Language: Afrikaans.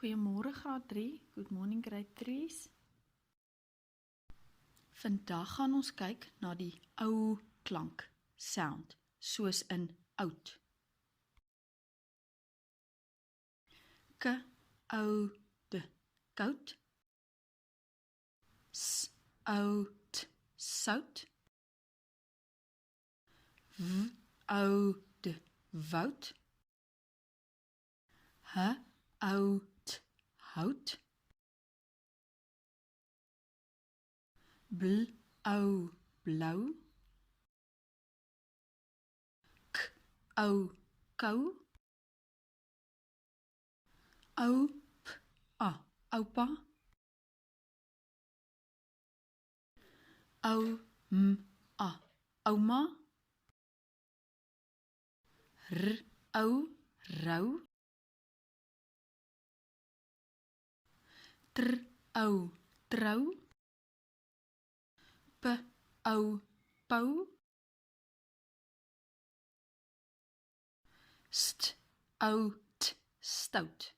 Goeiemôre graad 3, good morning grade 3's. Vandag gaan ons kyk na die ou klank, sound, soos in oud. K, oude, koud. S, oud, sout. W, oude, woud. H, oud, hout. Bl, ou, blou. K, ou, kou. Ou, p, a, oupa. Ou, m, a, ouma. R, ou, rou. Tr, ou, trou. P, ou, pou. St, oud, stout.